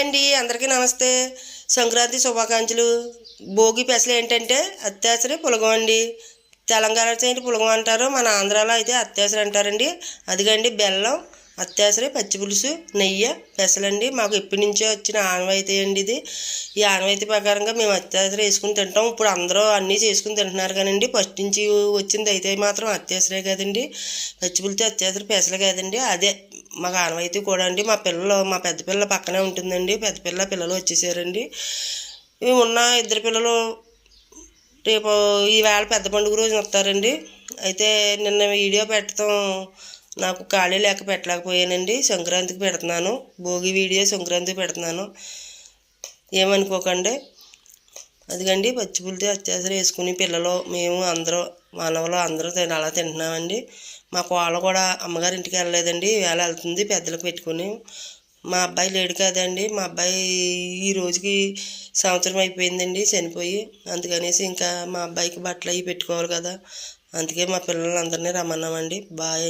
అండి, అందరికీ నమస్తే. సంక్రాంతి శుభాకాంక్షలు. భోగి పెసలు ఏంటంటే అత్యాసరి పులగం అండి. తెలంగాణ సైడ్ పులగం అంటారు, మన ఆంధ్రాలో అయితే అత్యాసరి అంటారండి. అదిగండి బెల్లం, అత్యాసరి, పచ్చి పులుసు, నెయ్యి, పెసలండి. మాకు ఎప్పటి నుంచో వచ్చిన ఆనవాయితీ అండి ఇది. ఈ ఆనవాయితీ ప్రకారంగా మేము అత్యాసరి వేసుకుని తింటాం. ఇప్పుడు అందరూ అన్నీ చేసుకుని తింటున్నారు కానండి, ఫస్ట్ నుంచి వచ్చింది అయితే మాత్రం అత్యాసరే కదండి. పచ్చి పులుసు అత్యాసరి పెసలు కాదండి, అదే మాకు ఆనవాయితీ కూడా అండి. మా పెద్ద పిల్ల పక్కనే ఉంటుందండి. పెద్ద పిల్లలు వచ్చేసారండి. ఉన్న ఇద్దరు పిల్లలు రేపు ఈవేళ పెద్ద పండుగ రోజున వస్తారండి. అయితే నిన్న వీడియో పెట్టడం నాకు ఖాళీ లేక పెట్టలేకపోయానండి. సంక్రాంతికి పెడుతున్నాను, భోగి వీడియో సంక్రాంతికి పెడుతున్నాను, ఏమనుకోకండి. అదిగండి పచ్చి పులుసు అత్యాసరి వేసుకుని పిల్లలు మేము అందరూ మానవులు అందరూ అలా తింటున్నామండి. మా కోళ్ళ కూడా అమ్మగారి ఇంటికి వెళ్ళలేదండి, ఈవేళ వెళ్తుంది పెద్దలకు పెట్టుకుని. మా అబ్బాయి లేడు కదండి, మా అబ్బాయి ఈ రోజుకి సంవత్సరం అయిపోయిందండి చనిపోయి. అందుకనేసి ఇంకా మా అబ్బాయికి బట్టలు అవి పెట్టుకోవాలి కదా, అందుకే మా పిల్లలందరినీ రమ్మన్నామండి. బాయ్.